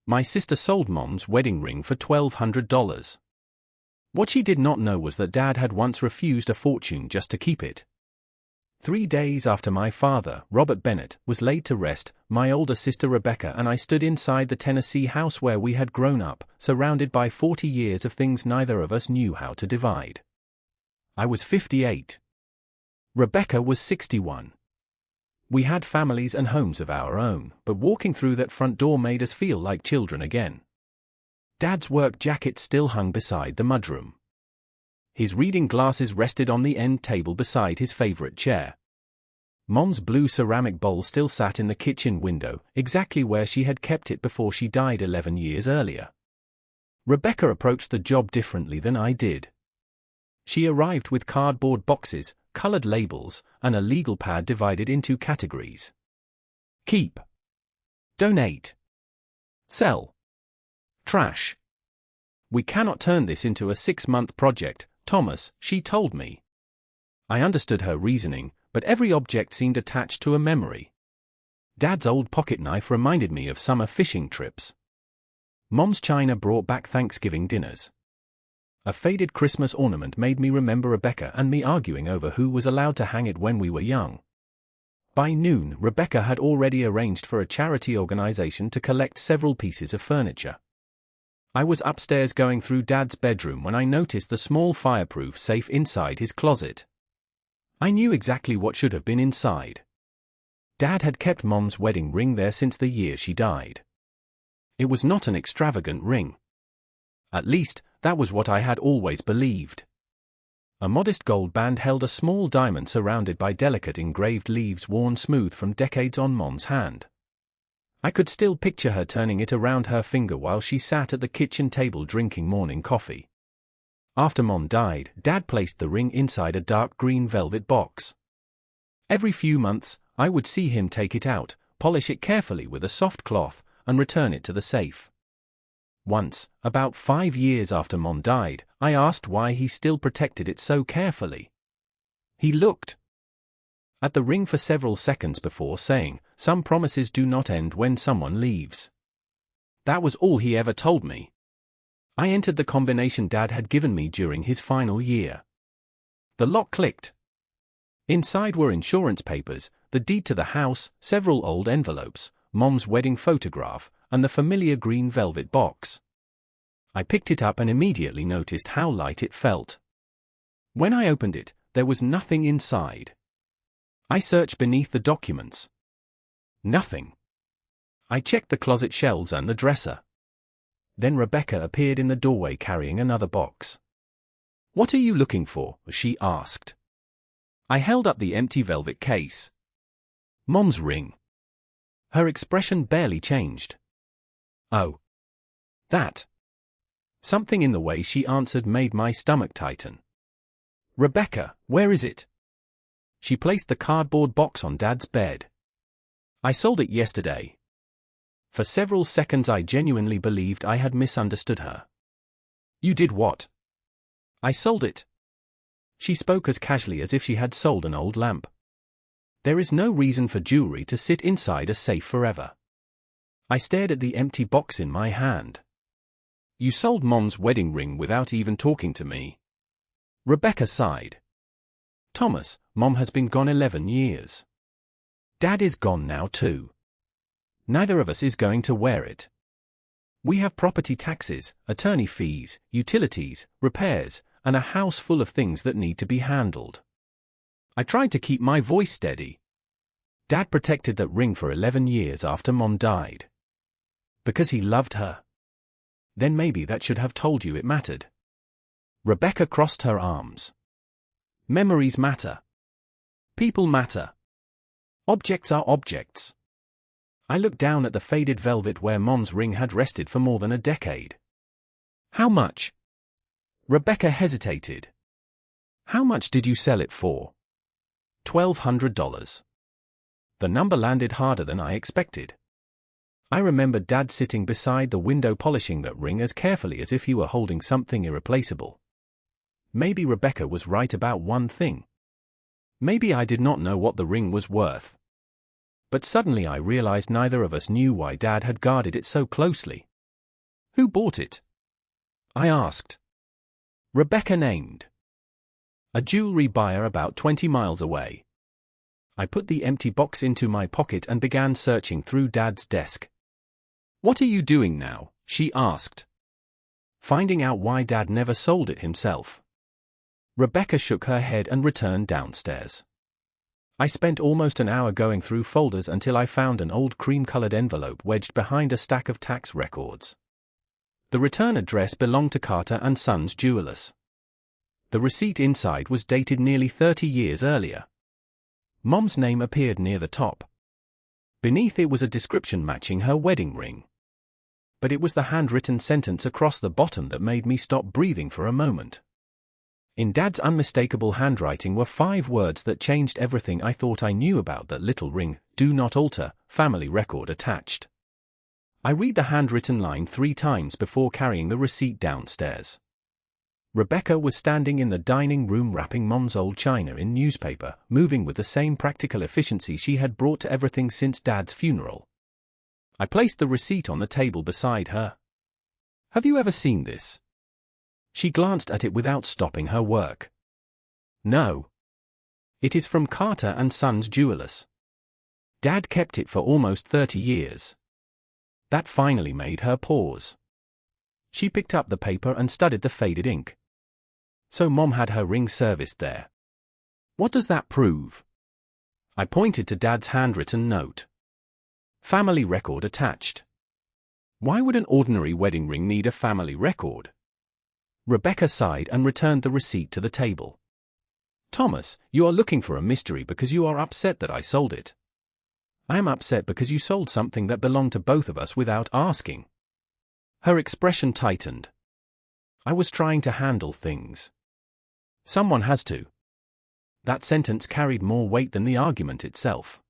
My sister sold Mom's wedding ring for $1,200. What she did not know was that Dad had once refused a fortune just to keep it. 3 days after my father, Robert Bennett, was laid to rest, my older sister Rebecca and I stood inside the Tennessee house where we had grown up, surrounded by 40 years of things neither of us knew how to divide. I was 58. Rebecca was 61. We had families and homes of our own, but walking through that front door made us feel like children again. Dad's work jacket still hung beside the mudroom. His reading glasses rested on the end table beside his favorite chair. Mom's blue ceramic bowl still sat in the kitchen window, exactly where she had kept it before she died 11 years earlier. Rebecca approached the job differently than I did. She arrived with cardboard boxes, colored labels, and a legal pad divided into categories. Keep. Donate. Sell. Trash. We cannot turn this into a 6-month project, Thomas, she told me. I understood her reasoning, but every object seemed attached to a memory. Dad's old pocket knife reminded me of summer fishing trips. Mom's china brought back Thanksgiving dinners. A faded Christmas ornament made me remember Rebecca and me arguing over who was allowed to hang it when we were young. By noon, Rebecca had already arranged for a charity organization to collect several pieces of furniture. I was upstairs going through Dad's bedroom when I noticed the small fireproof safe inside his closet. I knew exactly what should have been inside. Dad had kept Mom's wedding ring there since the year she died. It was not an extravagant ring. At least, that was what I had always believed. A modest gold band held a small diamond surrounded by delicate engraved leaves worn smooth from decades on Mom's hand. I could still picture her turning it around her finger while she sat at the kitchen table drinking morning coffee. After Mom died, Dad placed the ring inside a dark green velvet box. Every few months, I would see him take it out, polish it carefully with a soft cloth, and return it to the safe. Once, about 5 years after Mom died, I asked why he still protected it so carefully. He looked at the ring for several seconds before saying, "Some promises do not end when someone leaves." That was all he ever told me. I entered the combination Dad had given me during his final year. The lock clicked. Inside were insurance papers, the deed to the house, several old envelopes, Mom's wedding photograph, and the familiar green velvet box. I picked it up and immediately noticed how light it felt. When I opened it, there was nothing inside. I searched beneath the documents. Nothing. I checked the closet shelves and the dresser. Then Rebecca appeared in the doorway carrying another box. "What are you looking for?" she asked. I held up the empty velvet case. Mom's ring. Her expression barely changed. "Oh. That." Something in the way she answered made my stomach tighten. "Rebecca, where is it?" She placed the cardboard box on Dad's bed. "I sold it yesterday." For several seconds I genuinely believed I had misunderstood her. "You did what?" "I sold it." She spoke as casually as if she had sold an old lamp. There is no reason for jewelry to sit inside a safe forever. I stared at the empty box in my hand. "You sold Mom's wedding ring without even talking to me." Rebecca sighed. "Thomas, Mom has been gone 11 years. Dad is gone now too. Neither of us is going to wear it. We have property taxes, attorney fees, utilities, repairs, and a house full of things that need to be handled." I tried to keep my voice steady. Dad protected that ring for 11 years after Mom died. Because he loved her. Then maybe that should have told you it mattered. Rebecca crossed her arms. Memories matter. People matter. Objects are objects. I looked down at the faded velvet where Mom's ring had rested for more than a decade. "How much?" Rebecca hesitated. "How much did you sell it for?" $1,200. The number landed harder than I expected. I remembered Dad sitting beside the window polishing that ring as carefully as if he were holding something irreplaceable. Maybe Rebecca was right about one thing. Maybe I did not know what the ring was worth. But suddenly I realized neither of us knew why Dad had guarded it so closely. Who bought it? I asked. Rebecca named. A jewelry buyer about 20 miles away. I put the empty box into my pocket and began searching through Dad's desk. What are you doing now? She asked. Finding out why Dad never sold it himself. Rebecca shook her head and returned downstairs. I spent almost an hour going through folders until I found an old cream-colored envelope wedged behind a stack of tax records. The return address belonged to Carter and Sons Jewelers. The receipt inside was dated nearly 30 years earlier. Mom's name appeared near the top. Beneath it was a description matching her wedding ring. But it was the handwritten sentence across the bottom that made me stop breathing for a moment. In Dad's unmistakable handwriting were 5 words that changed everything I thought I knew about that little ring: do not alter, family record attached. I read the handwritten line 3 times before carrying the receipt downstairs. Rebecca was standing in the dining room wrapping Mom's old china in newspaper, moving with the same practical efficiency she had brought to everything since Dad's funeral. I placed the receipt on the table beside her. Have you ever seen this? She glanced at it without stopping her work. No. It is from Carter and Sons Jewelers. Dad kept it for almost 30 years. That finally made her pause. She picked up the paper and studied the faded ink. So Mom had her ring serviced there. What does that prove? I pointed to Dad's handwritten note. Family record attached. Why would an ordinary wedding ring need a family record? Rebecca sighed and returned the receipt to the table. Thomas, you are looking for a mystery because you are upset that I sold it. I am upset because you sold something that belonged to both of us without asking. Her expression tightened. I was trying to handle things. Someone has to. That sentence carried more weight than the argument itself.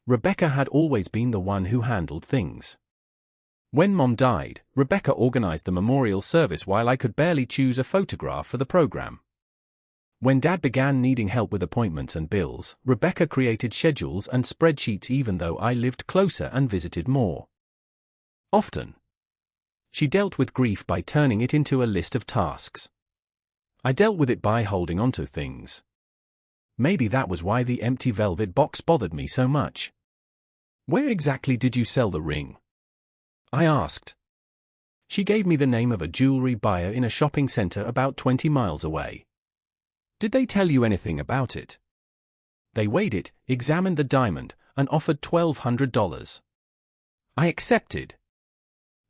Rebecca had always been the one who handled things. When Mom died, Rebecca organized the memorial service while I could barely choose a photograph for the program. When Dad began needing help with appointments and bills, Rebecca created schedules and spreadsheets even though I lived closer and visited more often. She dealt with grief by turning it into a list of tasks. I dealt with it by holding onto things. Maybe that was why the empty velvet box bothered me so much. Where exactly did you sell the ring? I asked. She gave me the name of a jewelry buyer in a shopping center about 20 miles away. Did they tell you anything about it? They weighed it, examined the diamond, and offered $1,200. I accepted.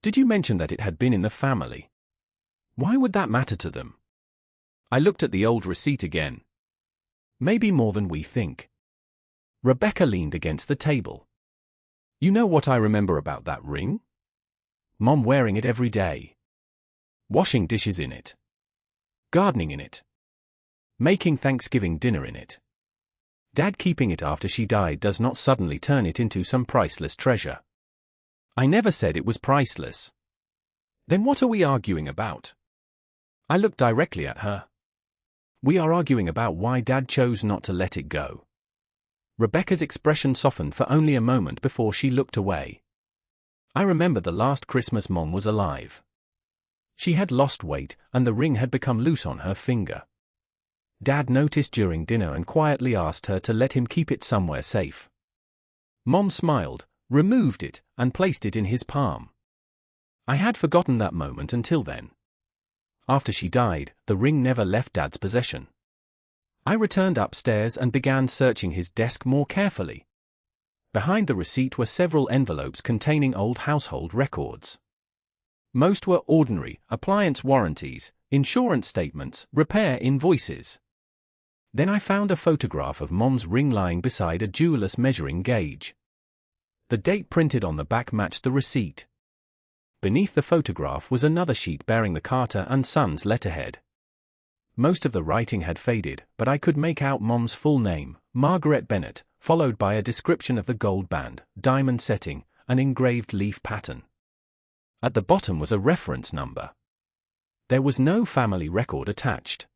Did you mention that it had been in the family? Why would that matter to them? I looked at the old receipt again. Maybe more than we think. Rebecca leaned against the table. You know what I remember about that ring? Mom wearing it every day. Washing dishes in it. Gardening in it. Making Thanksgiving dinner in it. Dad keeping it after she died does not suddenly turn it into some priceless treasure. I never said it was priceless. Then what are we arguing about? I looked directly at her. We are arguing about why Dad chose not to let it go. Rebecca's expression softened for only a moment before she looked away. I remember the last Christmas Mom was alive. She had lost weight, and the ring had become loose on her finger. Dad noticed during dinner and quietly asked her to let him keep it somewhere safe. Mom smiled, removed it, and placed it in his palm. I had forgotten that moment until then. After she died, the ring never left Dad's possession. I returned upstairs and began searching his desk more carefully. Behind the receipt were several envelopes containing old household records. Most were ordinary appliance warranties, insurance statements, repair invoices. Then I found a photograph of Mom's ring lying beside a jeweler's measuring gauge. The date printed on the back matched the receipt. Beneath the photograph was another sheet bearing the Carter and Sons letterhead. Most of the writing had faded, but I could make out Mom's full name, Margaret Bennett, followed by a description of the gold band, diamond setting, and engraved leaf pattern. At the bottom was a reference number. There was no family record attached.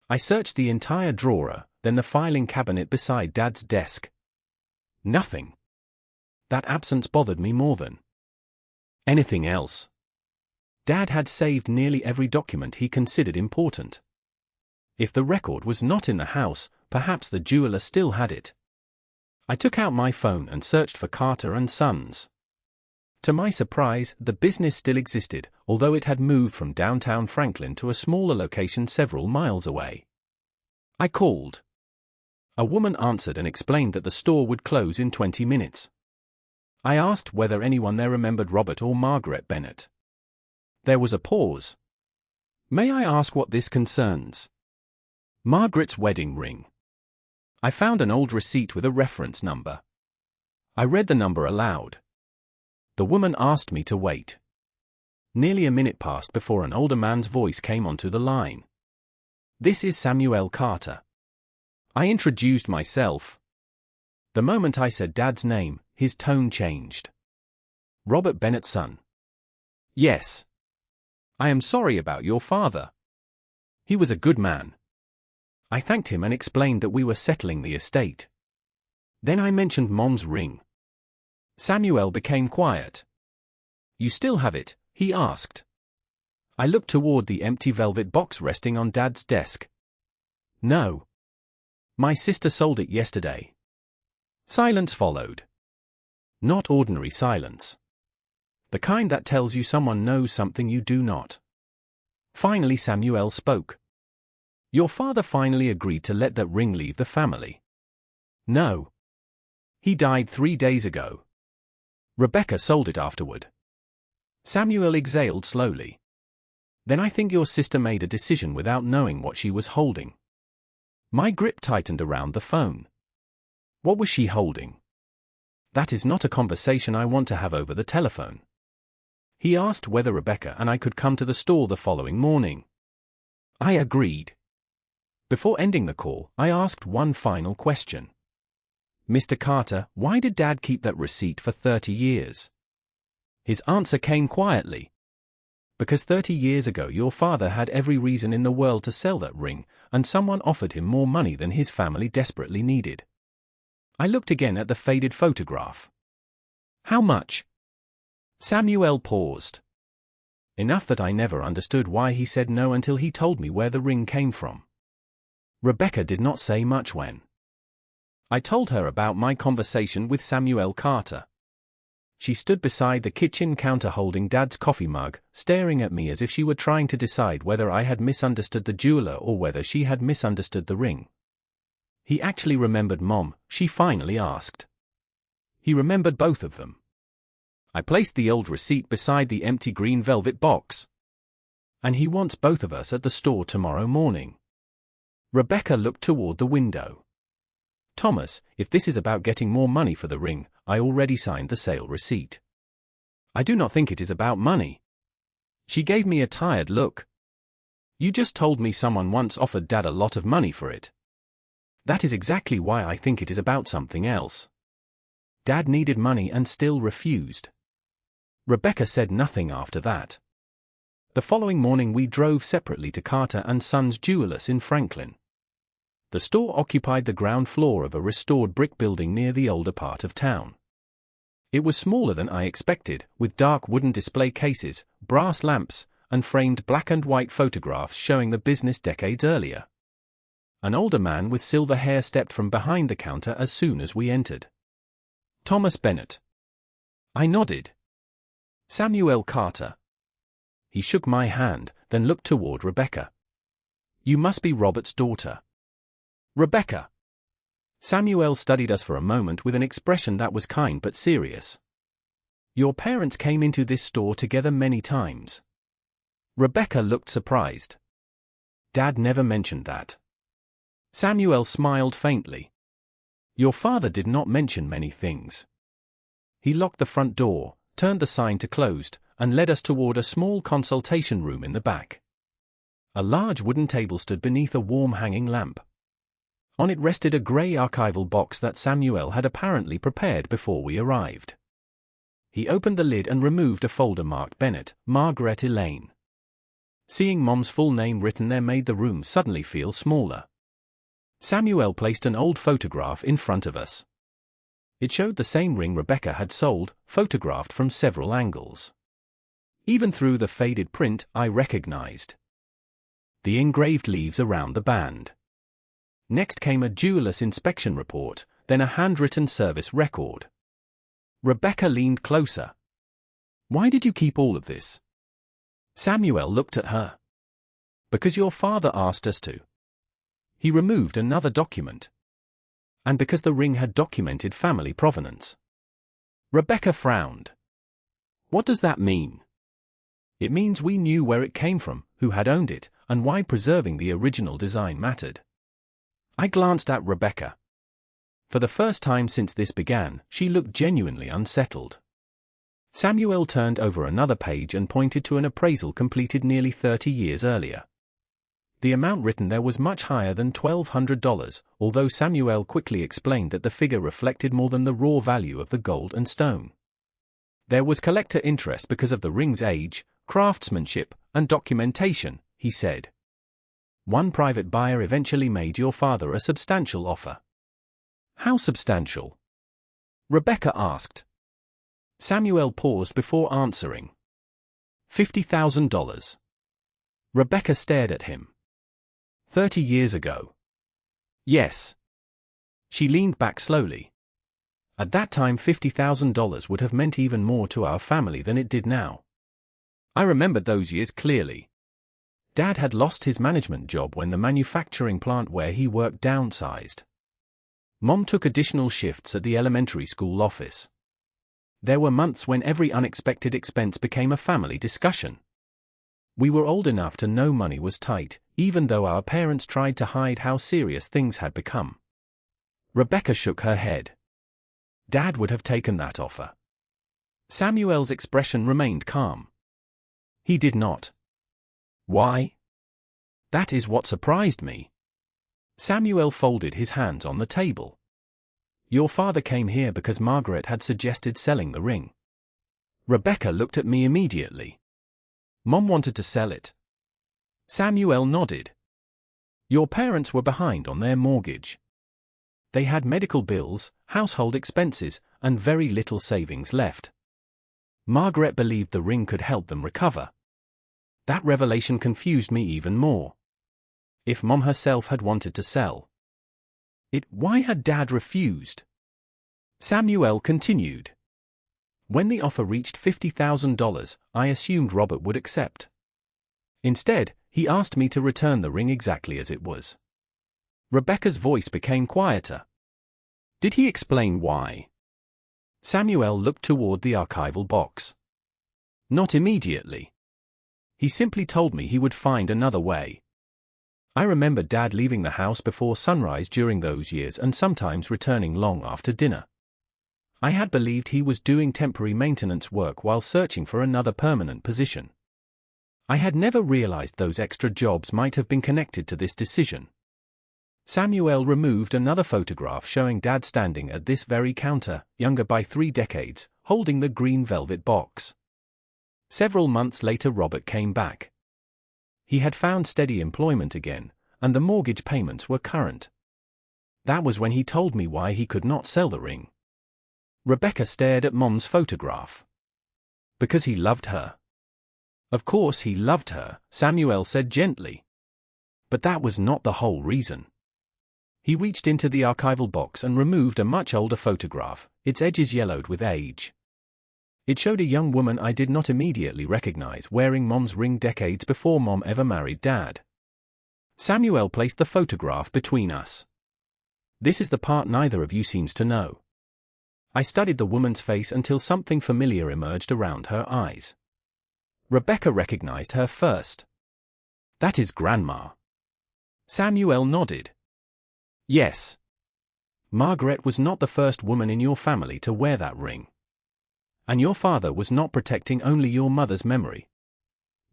I searched the entire drawer, then the filing cabinet beside Dad's desk. Nothing. That absence bothered me more than anything else. Dad had saved nearly every document he considered important. If the record was not in the house, perhaps the jeweler still had it. I took out my phone and searched for Carter and Sons. To my surprise, the business still existed, although it had moved from downtown Franklin to a smaller location several miles away. I called. A woman answered and explained that the store would close in 20 minutes. I asked whether anyone there remembered Robert or Margaret Bennett. There was a pause. May I ask what this concerns? Margaret's wedding ring. I found an old receipt with a reference number. I read the number aloud. The woman asked me to wait. Nearly a minute passed before an older man's voice came onto the line. This is Samuel Carter. I introduced myself. The moment I said Dad's name, his tone changed. Robert Bennett's son. Yes. I am sorry about your father. He was a good man. I thanked him and explained that we were settling the estate. Then I mentioned Mom's ring. Samuel became quiet. You still have it? He asked. I looked toward the empty velvet box resting on Dad's desk. No. My sister sold it yesterday. Silence followed. Not ordinary silence. The kind that tells you someone knows something you do not. Finally Samuel spoke. Your father finally agreed to let that ring leave the family. No. He died 3 days ago. Rebecca sold it afterward. Samuel exhaled slowly. Then I think your sister made a decision without knowing what she was holding. My grip tightened around the phone. What was she holding? That is not a conversation I want to have over the telephone. He asked whether Rebecca and I could come to the store the following morning. I agreed. Before ending the call, I asked one final question. Mr. Carter, why did Dad keep that receipt for 30 years? His answer came quietly. Because 30 years ago your father had every reason in the world to sell that ring, and someone offered him more money than his family desperately needed. I looked again at the faded photograph. How much? Samuel paused. Enough that I never understood why he said no until he told me where the ring came from. Rebecca did not say much when. I told her about my conversation with Samuel Carter. She stood beside the kitchen counter holding Dad's coffee mug, staring at me as if she were trying to decide whether I had misunderstood the jeweler or whether she had misunderstood the ring. He actually remembered Mom, she finally asked. He remembered both of them. I placed the old receipt beside the empty green velvet box. And he wants both of us at the store tomorrow morning. Rebecca looked toward the window. Thomas, if this is about getting more money for the ring, I already signed the sale receipt. I do not think it is about money. She gave me a tired look. You just told me someone once offered Dad a lot of money for it. That is exactly why I think it is about something else. Dad needed money and still refused. Rebecca said nothing after that. The following morning we drove separately to Carter and Sons Jewelers in Franklin. The store occupied the ground floor of a restored brick building near the older part of town. It was smaller than I expected, with dark wooden display cases, brass lamps, and framed black and white photographs showing the business decades earlier. An older man with silver hair stepped from behind the counter as soon as we entered. Thomas Bennett. I nodded. Samuel Carter. He shook my hand, then looked toward Rebecca. You must be Robert's daughter. Rebecca. Samuel studied us for a moment with an expression that was kind but serious. Your parents came into this store together many times. Rebecca looked surprised. Dad never mentioned that. Samuel smiled faintly. Your father did not mention many things. He locked the front door, turned the sign to closed, and led us toward a small consultation room in the back. A large wooden table stood beneath a warm hanging lamp. On it rested a grey archival box that Samuel had apparently prepared before we arrived. He opened the lid and removed a folder marked Bennett, Margaret Elaine. Seeing Mom's full name written there made the room suddenly feel smaller. Samuel placed an old photograph in front of us. It showed the same ring Rebecca had sold, photographed from several angles. Even through the faded print, I recognized the engraved leaves around the band. Next came a jeweller's inspection report, then a handwritten service record. Rebecca leaned closer. "Why did you keep all of this?" Samuel looked at her. "Because your father asked us to." He removed another document. "And because the ring had documented family provenance." Rebecca frowned. "What does that mean?" "It means we knew where it came from, who had owned it, and why preserving the original design mattered." I glanced at Rebecca. For the first time since this began, she looked genuinely unsettled. Samuel turned over another page and pointed to an appraisal completed nearly 30 years earlier. The amount written there was much higher than $1,200, although Samuel quickly explained that the figure reflected more than the raw value of the gold and stone. There was collector interest because of the ring's age, craftsmanship, and documentation, he said. One private buyer eventually made your father a substantial offer. How substantial? Rebecca asked. Samuel paused before answering. $50,000. Rebecca stared at him. 30 years ago. Yes. She leaned back slowly. At that time $50,000 would have meant even more to our family than it did now. I remembered those years clearly. Dad had lost his management job when the manufacturing plant where he worked downsized. Mom took additional shifts at the elementary school office. There were months when every unexpected expense became a family discussion. We were old enough to know money was tight, even though our parents tried to hide how serious things had become. Rebecca shook her head. Dad would have taken that offer. Samuel's expression remained calm. He did not. Why? That is what surprised me. Samuel folded his hands on the table. Your father came here because Margaret had suggested selling the ring. Rebecca looked at me immediately. Mom wanted to sell it. Samuel nodded. Your parents were behind on their mortgage. They had medical bills, household expenses, and very little savings left. Margaret believed the ring could help them recover. That revelation confused me even more. If Mom herself had wanted to sell it, why had Dad refused? Samuel continued. When the offer reached $50,000, I assumed Robert would accept. Instead, he asked me to return the ring exactly as it was. Rebecca's voice became quieter. Did he explain why? Samuel looked toward the archival box. Not immediately. He simply told me he would find another way. I remember Dad leaving the house before sunrise during those years and sometimes returning long after dinner. I had believed he was doing temporary maintenance work while searching for another permanent position. I had never realized those extra jobs might have been connected to this decision. Samuel removed another photograph showing Dad standing at this very counter, younger by 3 decades, holding the green velvet box. Several months later Robert came back. He had found steady employment again, and the mortgage payments were current. That was when he told me why he could not sell the ring. Rebecca stared at Mom's photograph. Because he loved her. Of course he loved her, Samuel said gently. But that was not the whole reason. He reached into the archival box and removed a much older photograph, its edges yellowed with age. It showed a young woman I did not immediately recognize wearing Mom's ring decades before Mom ever married Dad. Samuel placed the photograph between us. This is the part neither of you seems to know. I studied the woman's face until something familiar emerged around her eyes. Rebecca recognized her first. That is Grandma. Samuel nodded. Yes. Margaret was not the first woman in your family to wear that ring. And your father was not protecting only your mother's memory.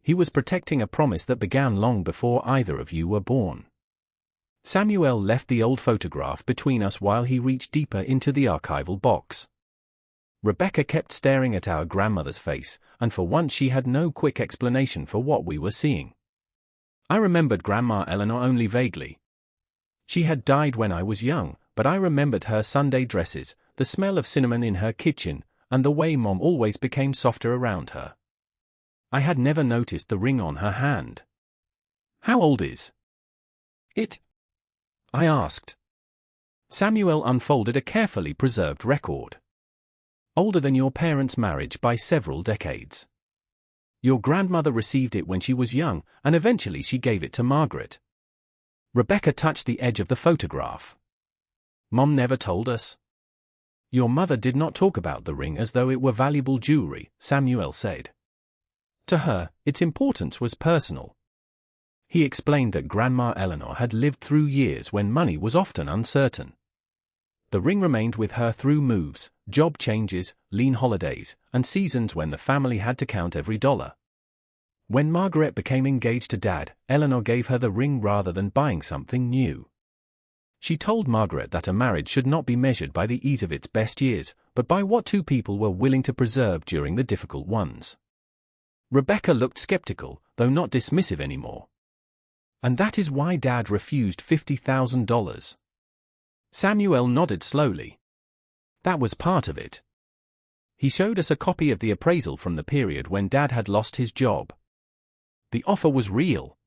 He was protecting a promise that began long before either of you were born. Samuel left the old photograph between us while he reached deeper into the archival box. Rebecca kept staring at our grandmother's face, and for once she had no quick explanation for what we were seeing. I remembered Grandma Eleanor only vaguely. She had died when I was young, but I remembered her Sunday dresses, the smell of cinnamon in her kitchen, and the way Mom always became softer around her. I had never noticed the ring on her hand. How old is it? I asked. Samuel unfolded a carefully preserved record. Older than your parents' marriage by several decades. Your grandmother received it when she was young, and eventually she gave it to Margaret. Rebecca touched the edge of the photograph. Mom never told us. Your mother did not talk about the ring as though it were valuable jewelry, Samuel said. To her, its importance was personal. He explained that Grandma Eleanor had lived through years when money was often uncertain. The ring remained with her through moves, job changes, lean holidays, and seasons when the family had to count every dollar. When Margaret became engaged to Dad, Eleanor gave her the ring rather than buying something new. She told Margaret that a marriage should not be measured by the ease of its best years, but by what two people were willing to preserve during the difficult ones. Rebecca looked skeptical, though not dismissive anymore. And that is why Dad refused $50,000. Samuel nodded slowly. That was part of it. He showed us a copy of the appraisal from the period when Dad had lost his job. The offer was real.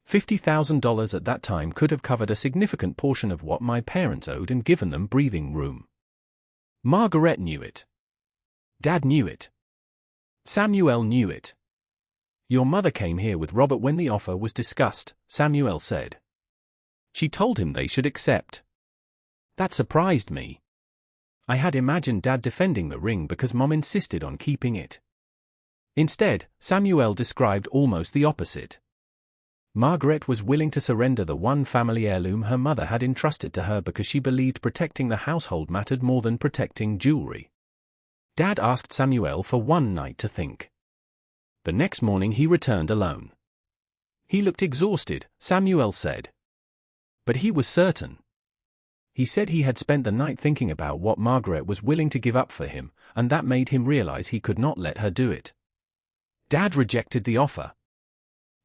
$50,000 at that time could have covered a significant portion of what my parents owed and given them breathing room. Margaret knew it. Dad knew it. Samuel knew it. Your mother came here with Robert when the offer was discussed, Samuel said. She told him they should accept. That surprised me. I had imagined Dad defending the ring because Mom insisted on keeping it. Instead, Samuel described almost the opposite. Margaret was willing to surrender the one family heirloom her mother had entrusted to her because she believed protecting the household mattered more than protecting jewelry. Dad asked Samuel for one night to think. The next morning he returned alone. He looked exhausted, Samuel said. But he was certain. He said he had spent the night thinking about what Margaret was willing to give up for him, and that made him realize he could not let her do it. Dad rejected the offer.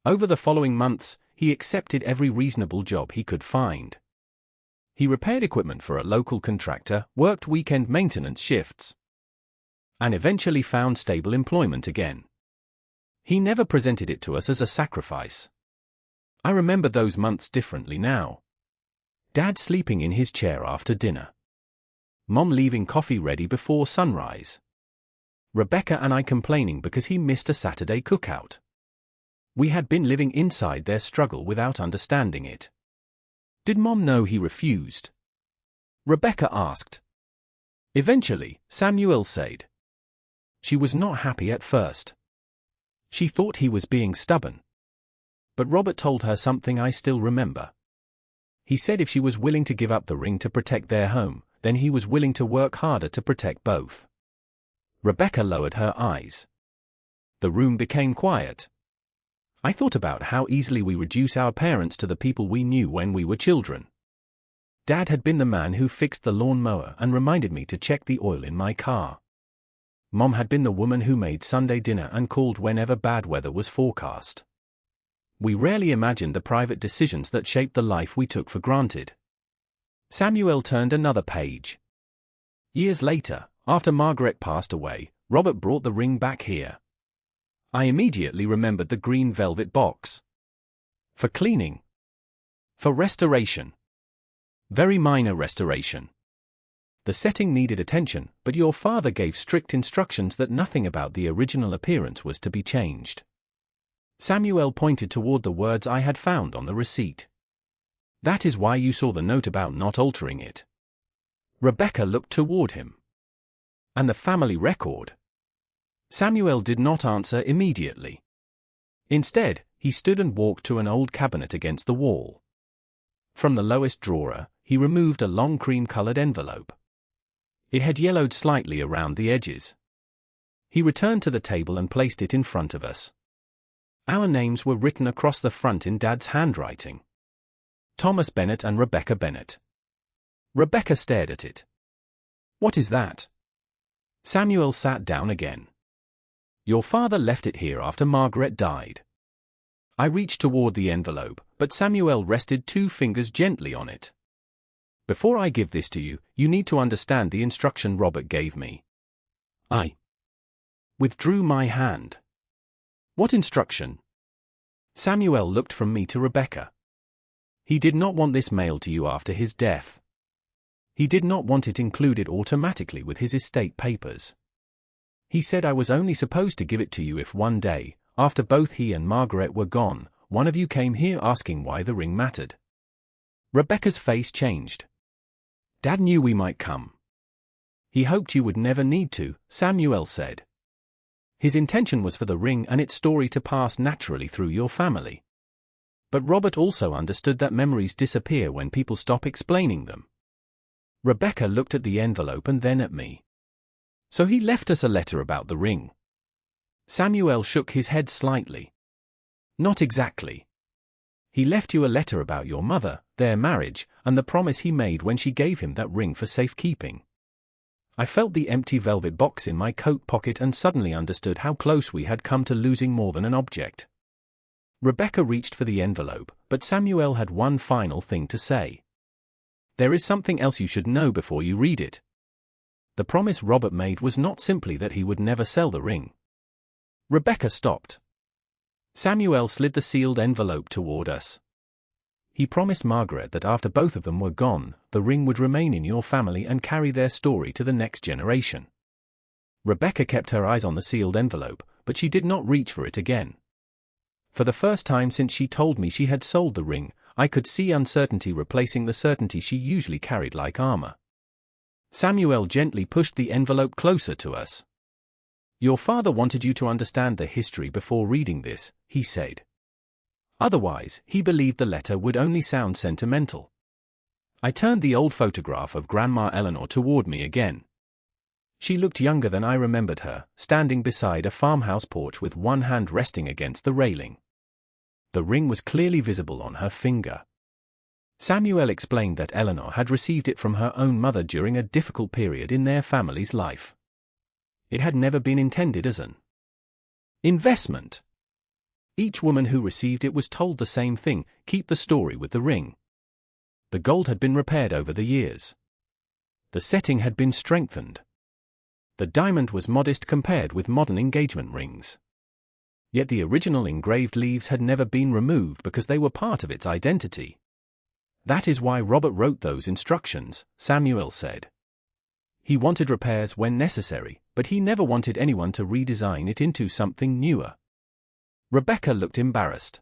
Over the following months, he accepted every reasonable job he could find. He repaired equipment for a local contractor, worked weekend maintenance shifts, and eventually found stable employment again. He never presented it to us as a sacrifice. I remember those months differently now. Dad sleeping in his chair after dinner. Mom leaving coffee ready before sunrise. Rebecca and I complaining because he missed a Saturday cookout. We had been living inside their struggle without understanding it. Did Mom know he refused? Rebecca asked. Eventually, Samuel said. She was not happy at first. She thought he was being stubborn. But Robert told her something I still remember. He said if she was willing to give up the ring to protect their home, then he was willing to work harder to protect both. Rebecca lowered her eyes. The room became quiet. I thought about how easily we reduce our parents to the people we knew when we were children. Dad had been the man who fixed the lawnmower and reminded me to check the oil in my car. Mom had been the woman who made Sunday dinner and called whenever bad weather was forecast. We rarely imagined the private decisions that shaped the life we took for granted. Samuel turned another page. Years later, after Margaret passed away, Robert brought the ring back here. I immediately remembered the green velvet box. For cleaning. For restoration. Very minor restoration. The setting needed attention, but your father gave strict instructions that nothing about the original appearance was to be changed. Samuel pointed toward the words I had found on the receipt. That is why you saw the note about not altering it. Rebecca looked toward him. And the family record? Samuel did not answer immediately. Instead, he stood and walked to an old cabinet against the wall. From the lowest drawer, he removed a long cream-colored envelope. It had yellowed slightly around the edges. He returned to the table and placed it in front of us. Our names were written across the front in Dad's handwriting. Thomas Bennett and Rebecca Bennett. Rebecca stared at it. What is that? Samuel sat down again. Your father left it here after Margaret died. I reached toward the envelope, but Samuel rested 2 fingers gently on it. Before I give this to you, you need to understand the instruction Robert gave me. I withdrew my hand. What instruction? Samuel looked from me to Rebecca. He did not want this mailed to you after his death. He did not want it included automatically with his estate papers. He said I was only supposed to give it to you if one day, after both he and Margaret were gone, one of you came here asking why the ring mattered. Rebecca's face changed. Dad knew we might come. He hoped you would never need to, Samuel said. His intention was for the ring and its story to pass naturally through your family. But Robert also understood that memories disappear when people stop explaining them. Rebecca looked at the envelope and then at me. So he left us a letter about the ring. Samuel shook his head slightly. Not exactly. He left you a letter about your mother, their marriage, and the promise he made when she gave him that ring for safekeeping. I felt the empty velvet box in my coat pocket and suddenly understood how close we had come to losing more than an object. Rebecca reached for the envelope, but Samuel had one final thing to say. There is something else you should know before you read it. The promise Robert made was not simply that he would never sell the ring. Rebecca stopped. Samuel slid the sealed envelope toward us. He promised Margaret that after both of them were gone, the ring would remain in your family and carry their story to the next generation. Rebecca kept her eyes on the sealed envelope, but she did not reach for it again. For the first time since she told me she had sold the ring, I could see uncertainty replacing the certainty she usually carried like armor. Samuel gently pushed the envelope closer to us. Your father wanted you to understand the history before reading this, he said. Otherwise, he believed the letter would only sound sentimental. I turned the old photograph of Grandma Eleanor toward me again. She looked younger than I remembered her, standing beside a farmhouse porch with one hand resting against the railing. The ring was clearly visible on her finger. Samuel explained that Eleanor had received it from her own mother during a difficult period in their family's life. It had never been intended as an investment. Each woman who received it was told the same thing: keep the story with the ring. The gold had been repaired over the years. The setting had been strengthened. The diamond was modest compared with modern engagement rings. Yet the original engraved leaves had never been removed because they were part of its identity. That is why Robert wrote those instructions, Samuel said. He wanted repairs when necessary, but he never wanted anyone to redesign it into something newer. Rebecca looked embarrassed.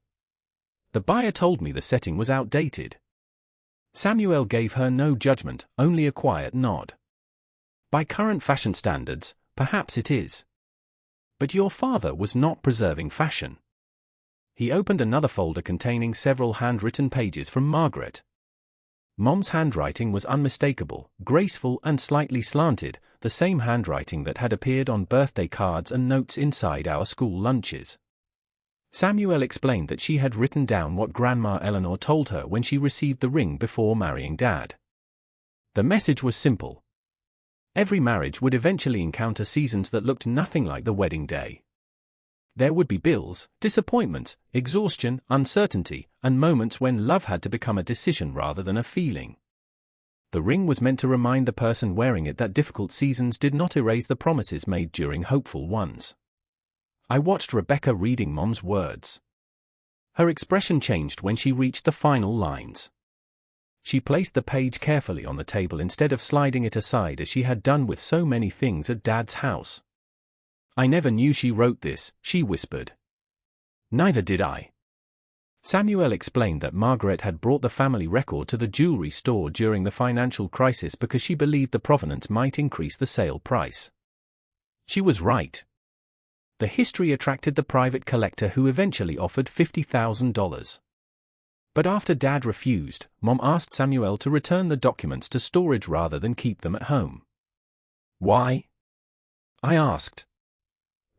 The buyer told me the setting was outdated. Samuel gave her no judgment, only a quiet nod. By current fashion standards, perhaps it is. But your father was not preserving fashion. He opened another folder containing several handwritten pages from Margaret. Mom's handwriting was unmistakable, graceful and slightly slanted, the same handwriting that had appeared on birthday cards and notes inside our school lunches. Samuel explained that she had written down what Grandma Eleanor told her when she received the ring before marrying Dad. The message was simple. Every marriage would eventually encounter seasons that looked nothing like the wedding day. There would be bills, disappointments, exhaustion, uncertainty, and moments when love had to become a decision rather than a feeling. The ring was meant to remind the person wearing it that difficult seasons did not erase the promises made during hopeful ones. I watched Rebecca reading Mom's words. Her expression changed when she reached the final lines. She placed the page carefully on the table instead of sliding it aside as she had done with so many things at Dad's house. I never knew she wrote this, she whispered. Neither did I. Samuel explained that Margaret had brought the family record to the jewelry store during the financial crisis because she believed the provenance might increase the sale price. She was right. The history attracted the private collector who eventually offered $50,000. But after Dad refused, Mom asked Samuel to return the documents to storage rather than keep them at home. Why? I asked.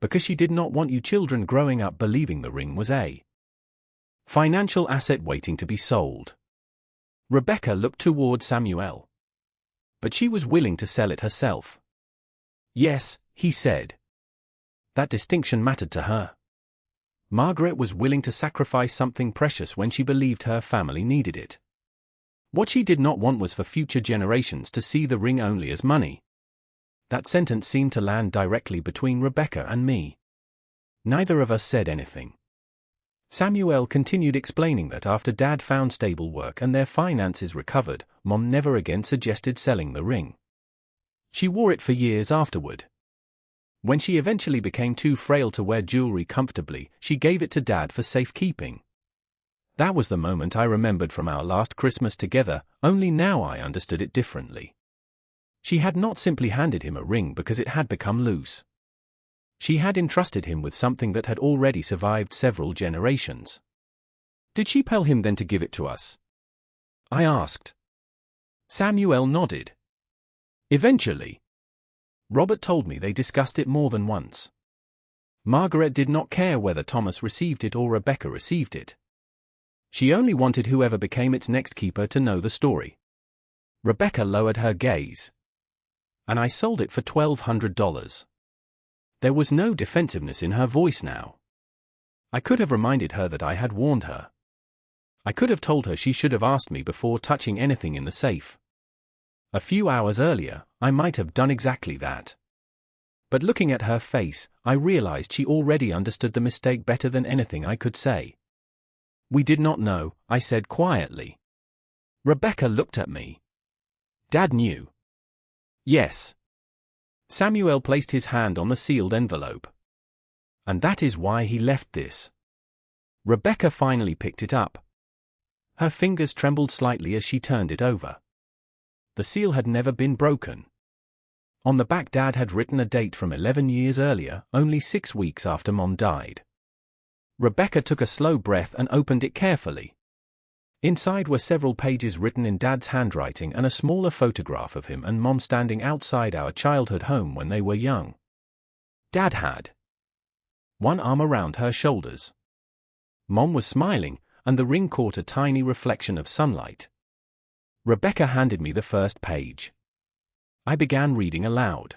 Because she did not want you children growing up believing the ring was a financial asset waiting to be sold. Rebecca looked toward Samuel. But she was willing to sell it herself. Yes, he said. That distinction mattered to her. Margaret was willing to sacrifice something precious when she believed her family needed it. What she did not want was for future generations to see the ring only as money. That sentence seemed to land directly between Rebecca and me. Neither of us said anything. Samuel continued explaining that after Dad found stable work and their finances recovered, Mom never again suggested selling the ring. She wore it for years afterward. When she eventually became too frail to wear jewelry comfortably, she gave it to Dad for safekeeping. That was the moment I remembered from our last Christmas together, only now I understood it differently. She had not simply handed him a ring because it had become loose. She had entrusted him with something that had already survived several generations. Did she tell him then to give it to us? I asked. Samuel nodded. Eventually. Robert told me they discussed it more than once. Margaret did not care whether Thomas received it or Rebecca received it. She only wanted whoever became its next keeper to know the story. Rebecca lowered her gaze. And I sold it for $1,200. There was no defensiveness in her voice now. I could have reminded her that I had warned her. I could have told her she should have asked me before touching anything in the safe. A few hours earlier, I might have done exactly that. But looking at her face, I realized she already understood the mistake better than anything I could say. We did not know, I said quietly. Rebecca looked at me. Dad knew. Yes. Samuel placed his hand on the sealed envelope. And that is why he left this. Rebecca finally picked it up. Her fingers trembled slightly as she turned it over. The seal had never been broken. On the back, Dad had written a date from 11 years earlier, only 6 weeks after Mom died. Rebecca took a slow breath and opened it carefully. Inside were several pages written in Dad's handwriting and a smaller photograph of him and Mom standing outside our childhood home when they were young. Dad had one arm around her shoulders. Mom was smiling, and the ring caught a tiny reflection of sunlight. Rebecca handed me the first page. I began reading aloud.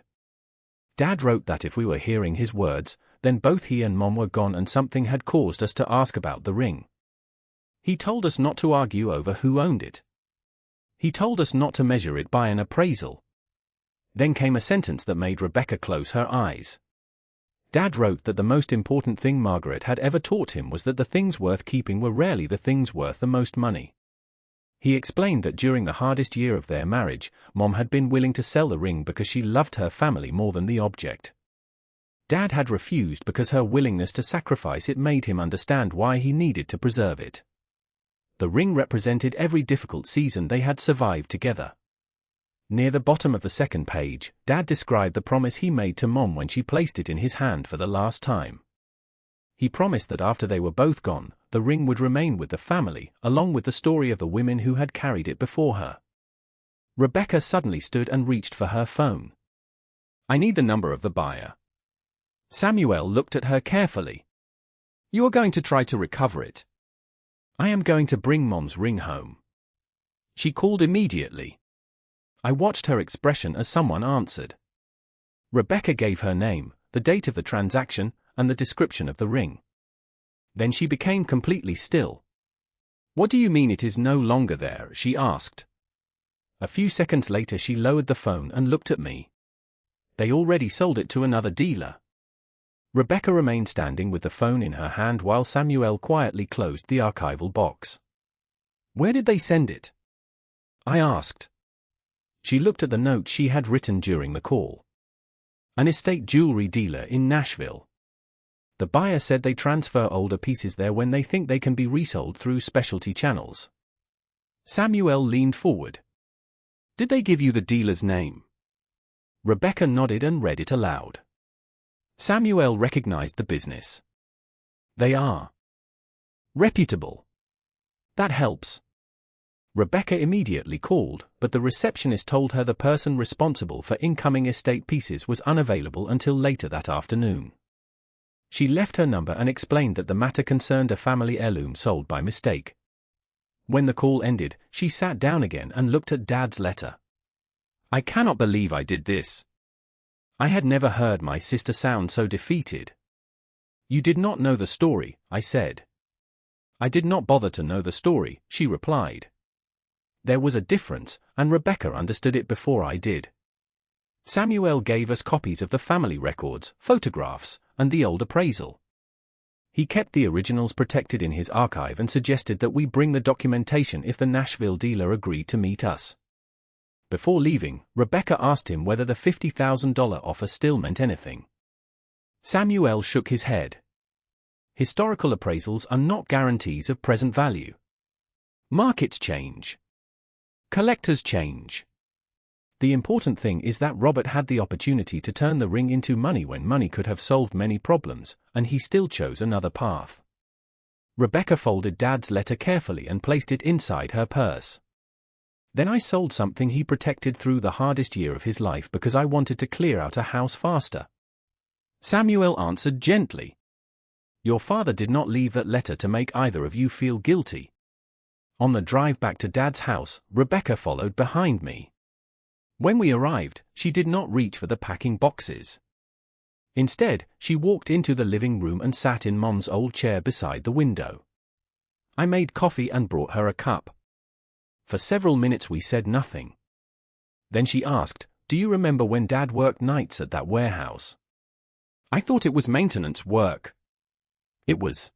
Dad wrote that if we were hearing his words, then both he and Mom were gone and something had caused us to ask about the ring. He told us not to argue over who owned it. He told us not to measure it by an appraisal. Then came a sentence that made Rebecca close her eyes. Dad wrote that the most important thing Margaret had ever taught him was that the things worth keeping were rarely the things worth the most money. He explained that during the hardest year of their marriage, Mom had been willing to sell the ring because she loved her family more than the object. Dad had refused because her willingness to sacrifice it made him understand why he needed to preserve it. The ring represented every difficult season they had survived together. Near the bottom of the second page, Dad described the promise he made to Mom when she placed it in his hand for the last time. He promised that after they were both gone, the ring would remain with the family, along with the story of the women who had carried it before her. Rebecca suddenly stood and reached for her phone. I need the number of the buyer. Samuel looked at her carefully. You are going to try to recover it. I am going to bring Mom's ring home. She called immediately. I watched her expression as someone answered. Rebecca gave her name, the date of the transaction, and the description of the ring. Then she became completely still. What do you mean it is no longer there? She asked. A few seconds later she lowered the phone and looked at me. They already sold it to another dealer. Rebecca remained standing with the phone in her hand while Samuel quietly closed the archival box. Where did they send it? I asked. She looked at the note she had written during the call. An estate jewelry dealer in Nashville. The buyer said they transfer older pieces there when they think they can be resold through specialty channels. Samuel leaned forward. Did they give you the dealer's name? Rebecca nodded and read it aloud. Samuel recognized the business. They are reputable. That helps. Rebecca immediately called, but the receptionist told her the person responsible for incoming estate pieces was unavailable until later that afternoon. She left her number and explained that the matter concerned a family heirloom sold by mistake. When the call ended, she sat down again and looked at Dad's letter. I cannot believe I did this. I had never heard my sister sound so defeated. You did not know the story, I said. I did not bother to know the story, she replied. There was a difference, and Rebecca understood it before I did. Samuel gave us copies of the family records, photographs, and the old appraisal. He kept the originals protected in his archive and suggested that we bring the documentation if the Nashville dealer agreed to meet us. Before leaving, Rebecca asked him whether the $50,000 offer still meant anything. Samuel shook his head. Historical appraisals are not guarantees of present value. Markets change. Collectors change. The important thing is that Robert had the opportunity to turn the ring into money when money could have solved many problems, and he still chose another path. Rebecca folded Dad's letter carefully and placed it inside her purse. Then I sold something he protected through the hardest year of his life because I wanted to clear out a house faster. Samuel answered gently. Your father did not leave that letter to make either of you feel guilty. On the drive back to Dad's house, Rebecca followed behind me. When we arrived, she did not reach for the packing boxes. Instead, she walked into the living room and sat in Mom's old chair beside the window. I made coffee and brought her a cup. For several minutes we said nothing. Then she asked, "Do you remember when Dad worked nights at that warehouse?" I thought it was maintenance work. It was.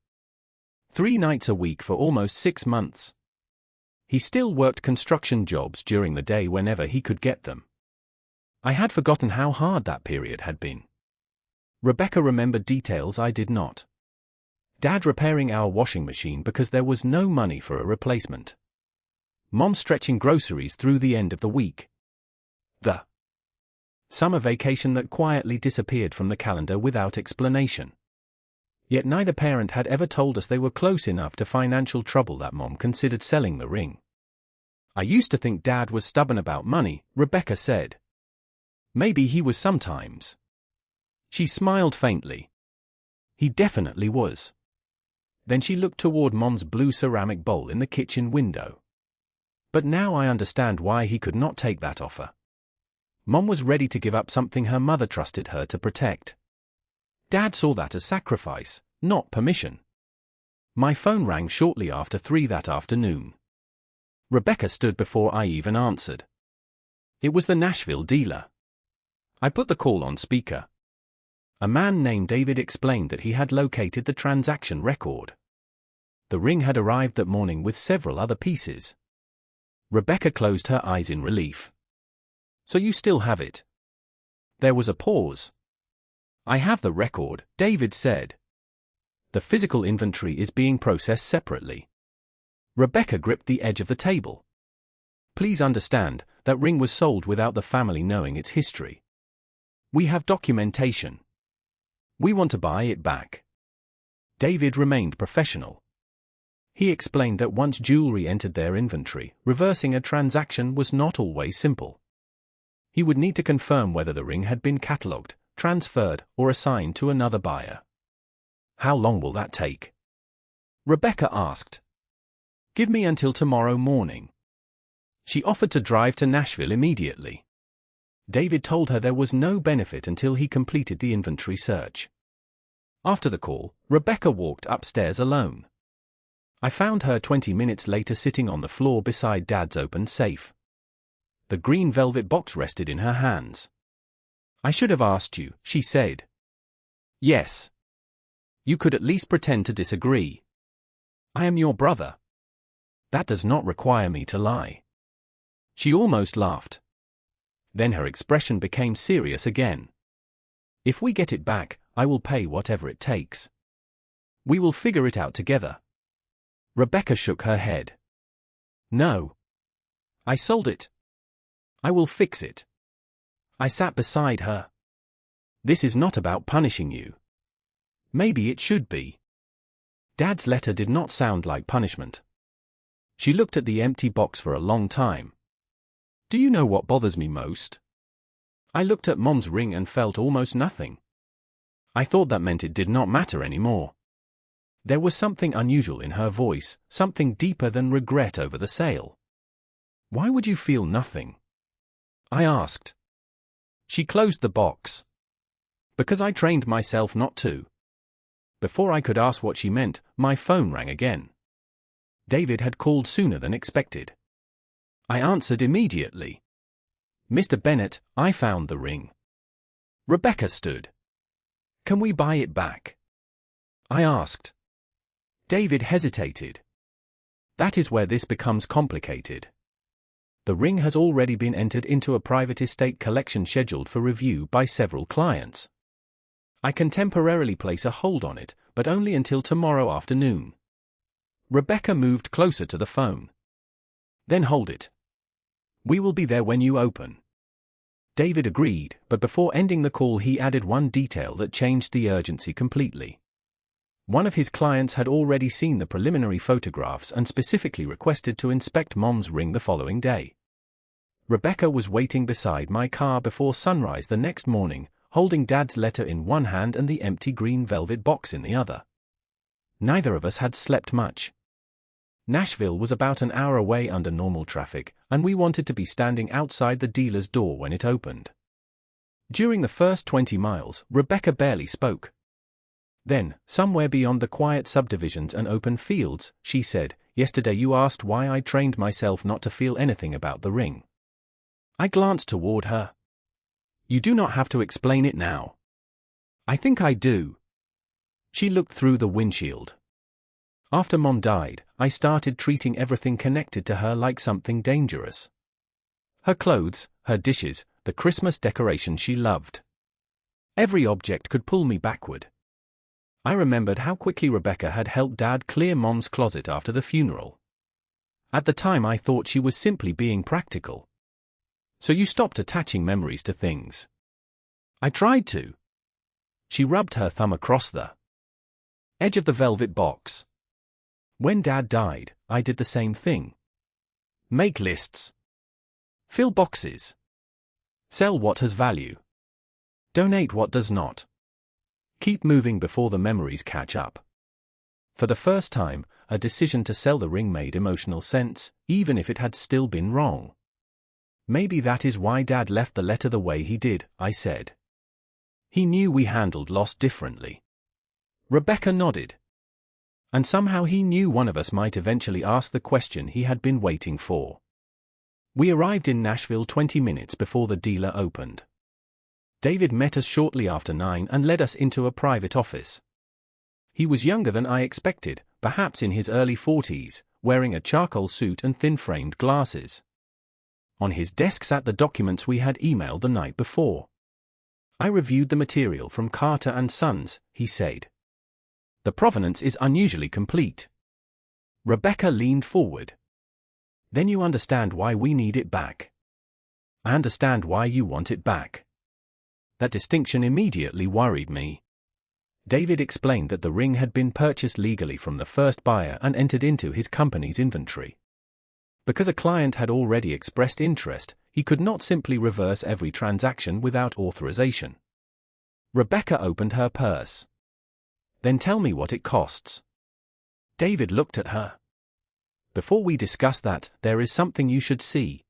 3 nights a week for almost 6 months. He still worked construction jobs during the day whenever he could get them. I had forgotten how hard that period had been. Rebecca remembered details I did not. Dad repairing our washing machine because there was no money for a replacement. Mom stretching groceries through the end of the week. The summer vacation that quietly disappeared from the calendar without explanation. Yet neither parent had ever told us they were close enough to financial trouble that Mom considered selling the ring. I used to think Dad was stubborn about money, Rebecca said. Maybe he was sometimes. She smiled faintly. He definitely was. Then she looked toward Mom's blue ceramic bowl in the kitchen window. But now I understand why he could not take that offer. Mom was ready to give up something her mother trusted her to protect. Dad saw that as sacrifice, not permission. My phone rang shortly after 3 that afternoon. Rebecca stood before I even answered. It was the Nashville dealer. I put the call on speaker. A man named David explained that he had located the transaction record. The ring had arrived that morning with several other pieces. Rebecca closed her eyes in relief. So you still have it? There was a pause. I have the record, David said. The physical inventory is being processed separately. Rebecca gripped the edge of the table. Please understand, that ring was sold without the family knowing its history. We have documentation. We want to buy it back. David remained professional. He explained that once jewelry entered their inventory, reversing a transaction was not always simple. He would need to confirm whether the ring had been catalogued, transferred, or assigned to another buyer. How long will that take? Rebecca asked. Give me until tomorrow morning. She offered to drive to Nashville immediately. David told her there was no benefit until he completed the inventory search. After the call, Rebecca walked upstairs alone. I found her 20 minutes later sitting on the floor beside Dad's open safe. The green velvet box rested in her hands. I should have asked you, she said. Yes. You could at least pretend to disagree. I am your brother. That does not require me to lie. She almost laughed. Then her expression became serious again. If we get it back, I will pay whatever it takes. We will figure it out together. Rebecca shook her head. No. I sold it. I will fix it. I sat beside her. This is not about punishing you. Maybe it should be. Dad's letter did not sound like punishment. She looked at the empty box for a long time. Do you know what bothers me most? I looked at Mom's ring and felt almost nothing. I thought that meant it did not matter anymore. There was something unusual in her voice, something deeper than regret over the sale. Why would you feel nothing? I asked. She closed the box. Because I trained myself not to. Before I could ask what she meant, my phone rang again. David had called sooner than expected. I answered immediately. Mr. Bennett, I found the ring. Rebecca stood. Can we buy it back? I asked. David hesitated. That is where this becomes complicated. The ring has already been entered into a private estate collection scheduled for review by several clients. I can temporarily place a hold on it, but only until tomorrow afternoon. Rebecca moved closer to the phone. Then hold it. We will be there when you open. David agreed, but before ending the call he added one detail that changed the urgency completely. One of his clients had already seen the preliminary photographs and specifically requested to inspect Mom's ring the following day. Rebecca was waiting beside my car before sunrise the next morning, holding Dad's letter in one hand and the empty green velvet box in the other. Neither of us had slept much. Nashville was about an hour away under normal traffic, and we wanted to be standing outside the dealer's door when it opened. During the first 20 miles, Rebecca barely spoke. Then, somewhere beyond the quiet subdivisions and open fields, she said, "Yesterday you asked why I trained myself not to feel anything about the ring." I glanced toward her. "You do not have to explain it now." "I think I do." She looked through the windshield. "After Mom died, I started treating everything connected to her like something dangerous. Her clothes, her dishes, the Christmas decorations she loved. Every object could pull me backward." I remembered how quickly Rebecca had helped Dad clear Mom's closet after the funeral. At the time I thought she was simply being practical. "So you stopped attaching memories to things?" "I tried to." She rubbed her thumb across the edge of the velvet box. "When Dad died, I did the same thing. Make lists. Fill boxes. Sell what has value. Donate what does not. Keep moving before the memories catch up." For the first time, a decision to sell the ring made emotional sense, even if it had still been wrong. "Maybe that is why Dad left the letter the way he did," I said. "He knew we handled loss differently." Rebecca nodded. "And somehow he knew one of us might eventually ask the question he had been waiting for." We arrived in Nashville 20 minutes before the dealer opened. David met us shortly after 9 and led us into a private office. He was younger than I expected, perhaps in his early 40s, wearing a charcoal suit and thin-framed glasses. On his desk sat the documents we had emailed the night before. "I reviewed the material from Carter and Sons," he said. "The provenance is unusually complete." Rebecca leaned forward. "Then you understand why we need it back." "I understand why you want it back." That distinction immediately worried me. David explained that the ring had been purchased legally from the first buyer and entered into his company's inventory. Because a client had already expressed interest, he could not simply reverse every transaction without authorization. Rebecca opened her purse. "Then tell me what it costs." David looked at her. "Before we discuss that, there is something you should see."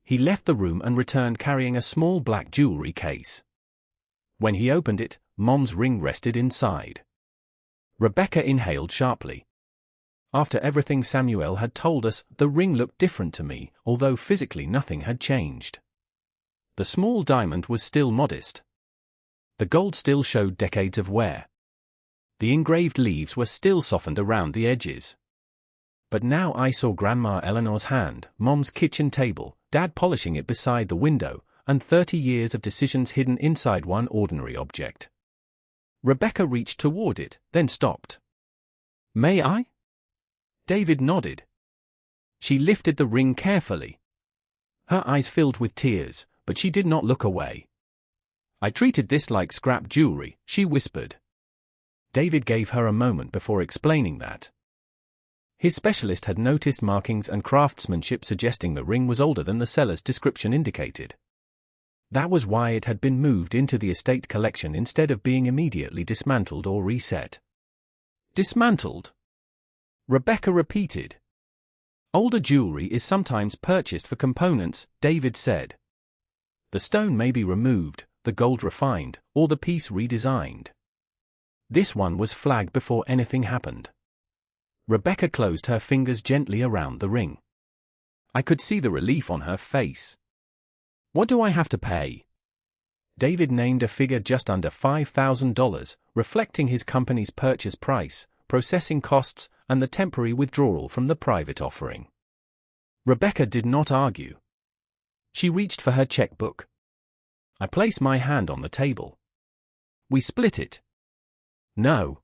He left the room and returned carrying a small black jewelry case. When he opened it, Mom's ring rested inside. Rebecca inhaled sharply. After everything Samuel had told us, the ring looked different to me, although physically nothing had changed. The small diamond was still modest. The gold still showed decades of wear. The engraved leaves were still softened around the edges. But now I saw Grandma Eleanor's hand, Mom's kitchen table, Dad polishing it beside the window, and 30 years of decisions hidden inside one ordinary object. Rebecca reached toward it, then stopped. "May I?" David nodded. She lifted the ring carefully. Her eyes filled with tears, but she did not look away. "I treated this like scrap jewelry," she whispered. David gave her a moment before explaining that. His specialist had noticed markings and craftsmanship suggesting the ring was older than the seller's description indicated. That was why it had been moved into the estate collection instead of being immediately dismantled or reset. "Dismantled?" Rebecca repeated. "Older jewelry is sometimes purchased for components," David said. "The stone may be removed, the gold refined, or the piece redesigned. This one was flagged before anything happened." Rebecca closed her fingers gently around the ring. I could see the relief on her face. "What do I have to pay?" David named a figure just under $5,000, reflecting his company's purchase price, processing costs, and the temporary withdrawal from the private offering. Rebecca did not argue. She reached for her checkbook. I placed my hand on the table. We split it. No.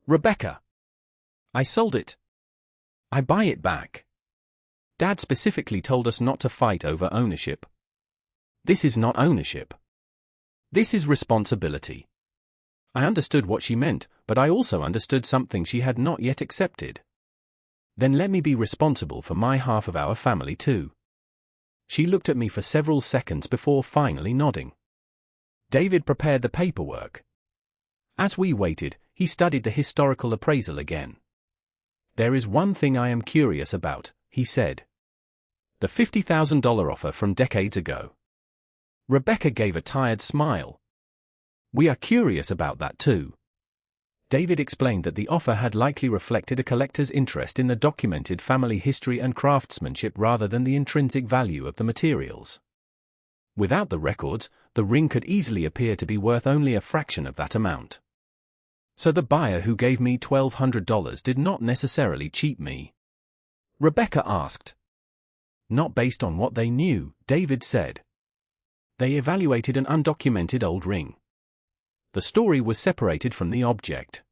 Rebecca. I sold it. I buy it back. Dad specifically told us not to fight over ownership. This is not ownership. This is responsibility. I understood what she meant, but I also understood something she had not yet accepted. Then let me be responsible for my half of our family too. She looked at me for several seconds before finally nodding. David prepared the paperwork. As we waited, he studied the historical appraisal again. There is one thing I am curious about, he said. The $50,000 offer from decades ago. Rebecca gave a tired smile. We are curious about that too. David explained that the offer had likely reflected a collector's interest in the documented family history and craftsmanship rather than the intrinsic value of the materials. Without the records, the ring could easily appear to be worth only a fraction of that amount. So the buyer who gave me $1,200 did not necessarily cheat me. Rebecca asked. Not based on what they knew, David said. They evaluated an undocumented old ring. The story was separated from the object.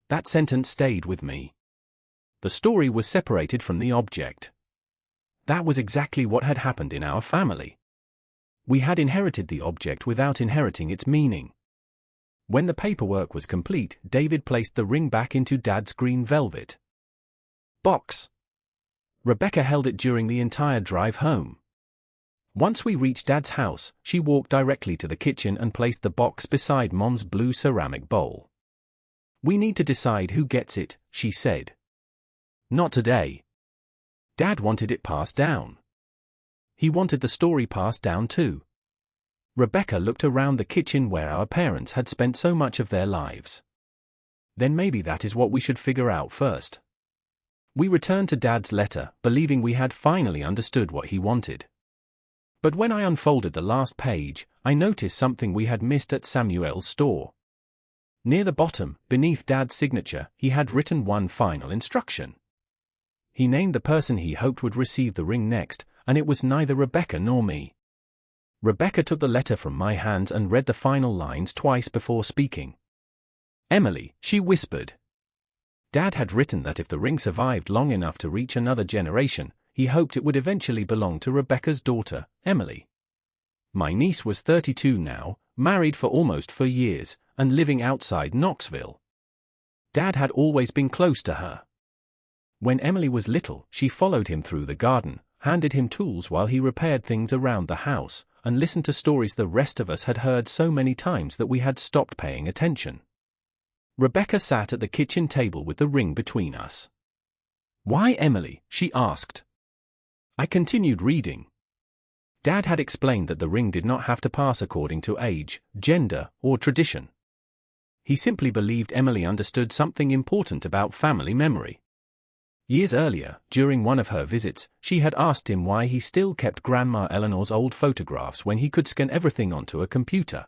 That sentence stayed with me. The story was separated from the object. That was exactly what had happened in our family. We had inherited the object without inheriting its meaning. When the paperwork was complete, David placed the ring back into Dad's green velvet box. Rebecca held it during the entire drive home. Once we reached Dad's house, she walked directly to the kitchen and placed the box beside Mom's blue ceramic bowl. We need to decide who gets it, she said. Not today. Dad wanted it passed down. He wanted the story passed down too. Rebecca looked around the kitchen where our parents had spent so much of their lives. Then maybe that is what we should figure out first. We returned to Dad's letter, believing we had finally understood what he wanted. But when I unfolded the last page, I noticed something we had missed at Samuel's store. Near the bottom, beneath Dad's signature, he had written one final instruction. He named the person he hoped would receive the ring next, and it was neither Rebecca nor me. Rebecca took the letter from my hands and read the final lines twice before speaking. Emily, she whispered. Dad had written that if the ring survived long enough to reach another generation, he hoped it would eventually belong to Rebecca's daughter, Emily. My niece was 32 now, married for almost 4 years, and living outside Knoxville. Dad had always been close to her. When Emily was little, she followed him through the garden, handed him tools while he repaired things around the house, and listened to stories the rest of us had heard so many times that we had stopped paying attention. Rebecca sat at the kitchen table with the ring between us. Why Emily? She asked. I continued reading. Dad had explained that the ring did not have to pass according to age, gender, or tradition. He simply believed Emily understood something important about family memory. Years earlier, during one of her visits, she had asked him why he still kept Grandma Eleanor's old photographs when he could scan everything onto a computer.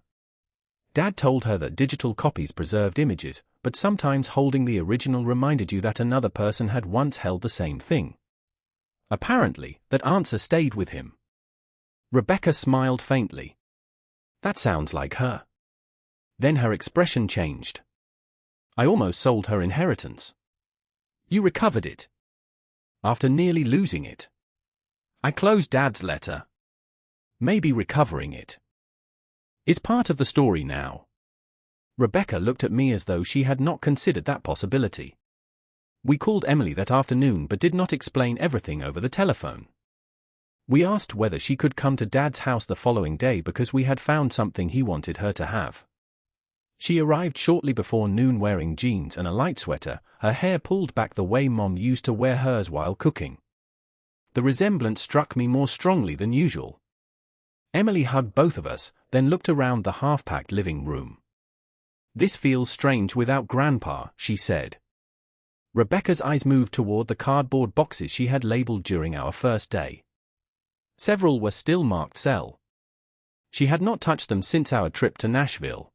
Dad told her that digital copies preserved images, but sometimes holding the original reminded you that another person had once held the same thing. Apparently, that answer stayed with him. Rebecca smiled faintly. That sounds like her. Then her expression changed. I almost sold her inheritance. You recovered it. After nearly losing it. I closed Dad's letter. Maybe recovering it. It's part of the story now. Rebecca looked at me as though she had not considered that possibility. We called Emily that afternoon but did not explain everything over the telephone. We asked whether she could come to Dad's house the following day because we had found something he wanted her to have. She arrived shortly before noon wearing jeans and a light sweater, her hair pulled back the way Mom used to wear hers while cooking. The resemblance struck me more strongly than usual. Emily hugged both of us, then looked around the half-packed living room. This feels strange without Grandpa, she said. Rebecca's eyes moved toward the cardboard boxes she had labeled during our first day. Several were still marked sell. She had not touched them since our trip to Nashville.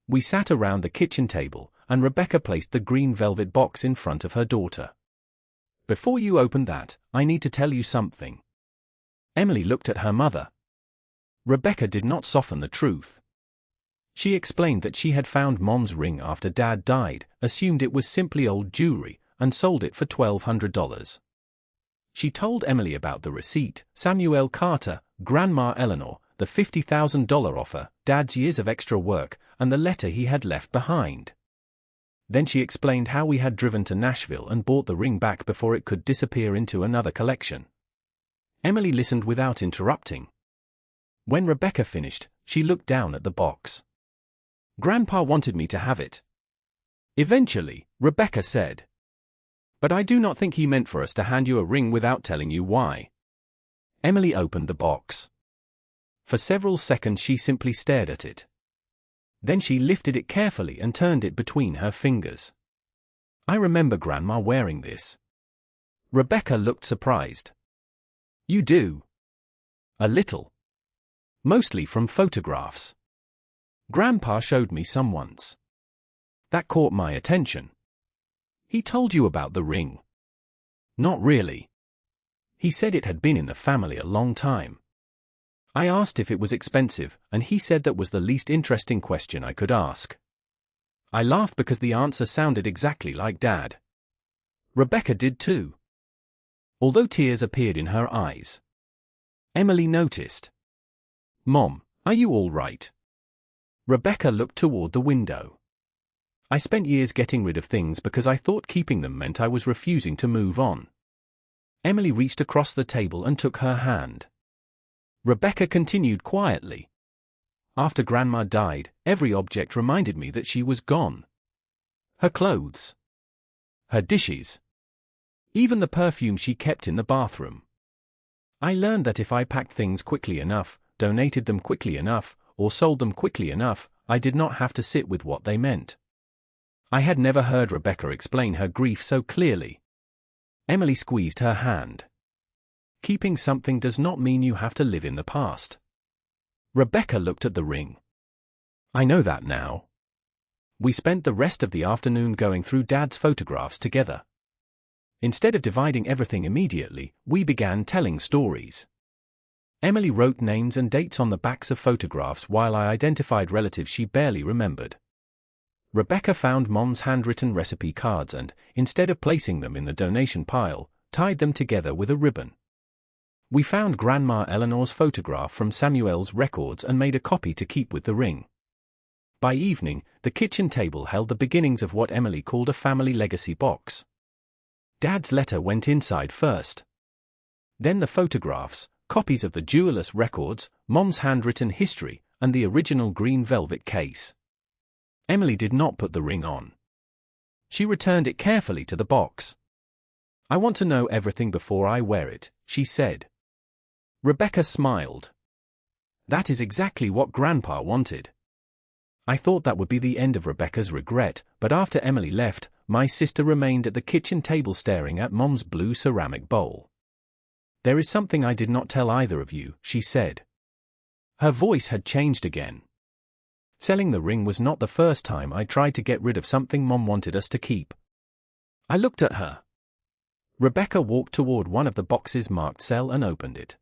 We sat around the kitchen table, and Rebecca placed the green velvet box in front of her daughter. "Before you open that, I need to tell you something." Emily looked at her mother. Rebecca did not soften the truth. She explained that she had found Mom's ring after Dad died, assumed it was simply old jewelry, and sold it for $1,200. She told Emily about the receipt, Samuel Carter, Grandma Eleanor, the $50,000 offer, Dad's years of extra work, and the letter he had left behind. Then she explained how we had driven to Nashville and bought the ring back before it could disappear into another collection. Emily listened without interrupting. When Rebecca finished, she looked down at the box. "Grandpa wanted me to have it." Eventually, Rebecca said. "But I do not think he meant for us to hand you a ring without telling you why." Emily opened the box. For several seconds she simply stared at it. Then she lifted it carefully and turned it between her fingers. "I remember Grandma wearing this." Rebecca looked surprised. "You do?" "A little. Mostly from photographs. Grandpa showed me some once. That caught my attention." "He told you about the ring?" "Not really. He said it had been in the family a long time. I asked if it was expensive, and he said that was the least interesting question I could ask." I laughed because the answer sounded exactly like Dad. Rebecca did too, although tears appeared in her eyes. Emily noticed. "Mom, are you all right?" Rebecca looked toward the window. "I spent years getting rid of things because I thought keeping them meant I was refusing to move on." Emily reached across the table and took her hand. Rebecca continued quietly. "After Grandma died, every object reminded me that she was gone. Her clothes. Her dishes. Even the perfume she kept in the bathroom. I learned that if I packed things quickly enough, donated them quickly enough, or sold them quickly enough, I did not have to sit with what they meant." I had never heard Rebecca explain her grief so clearly. Emily squeezed her hand. "Keeping something does not mean you have to live in the past." Rebecca looked at the ring. "I know that now." We spent the rest of the afternoon going through Dad's photographs together. Instead of dividing everything immediately, we began telling stories. Emily wrote names and dates on the backs of photographs while I identified relatives she barely remembered. Rebecca found Mom's handwritten recipe cards and, instead of placing them in the donation pile, tied them together with a ribbon. We found Grandma Eleanor's photograph from Samuel's records and made a copy to keep with the ring. By evening, the kitchen table held the beginnings of what Emily called a family legacy box. Dad's letter went inside first. Then the photographs, copies of the jeweler's records, Mom's handwritten history, and the original green velvet case. Emily did not put the ring on. She returned it carefully to the box. "I want to know everything before I wear it," she said. Rebecca smiled. "That is exactly what Grandpa wanted." I thought that would be the end of Rebecca's regret, but after Emily left, my sister remained at the kitchen table staring at Mom's blue ceramic bowl. "There is something I did not tell either of you," she said. Her voice had changed again. "Selling the ring was not the first time I tried to get rid of something Mom wanted us to keep." I looked at her. Rebecca walked toward one of the boxes marked "Sell" and opened it.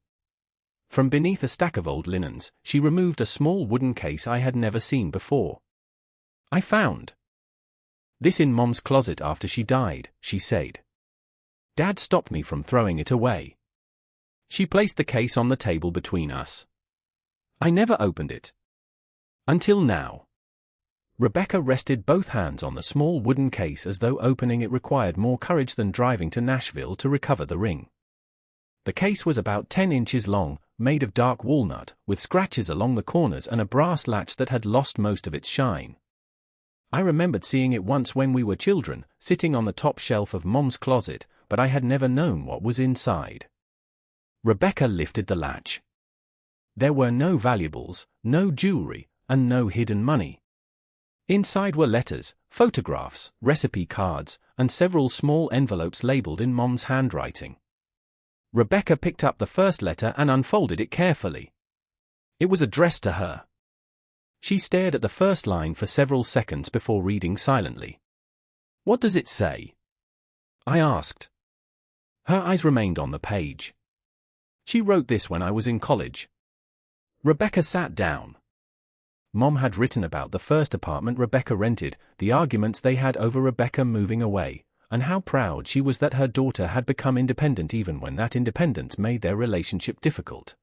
From beneath a stack of old linens, she removed a small wooden case I had never seen before. "I found this in Mom's closet after she died," she said. "Dad stopped me from throwing it away." She placed the case on the table between us. "I never opened it. Until now." Rebecca rested both hands on the small wooden case as though opening it required more courage than driving to Nashville to recover the ring. The case was about 10 inches long, made of dark walnut, with scratches along the corners and a brass latch that had lost most of its shine. I remembered seeing it once when we were children, sitting on the top shelf of Mom's closet, but I had never known what was inside. Rebecca lifted the latch. There were no valuables, no jewelry, and no hidden money. Inside were letters, photographs, recipe cards, and several small envelopes labeled in Mom's handwriting. Rebecca picked up the first letter and unfolded it carefully. It was addressed to her. She stared at the first line for several seconds before reading silently. "What does it say?" I asked. Her eyes remained on the page. "She wrote this when I was in college." Rebecca sat down. Mom had written about the first apartment Rebecca rented, the arguments they had over Rebecca moving away, and how proud she was that her daughter had become independent even when that independence made their relationship difficult.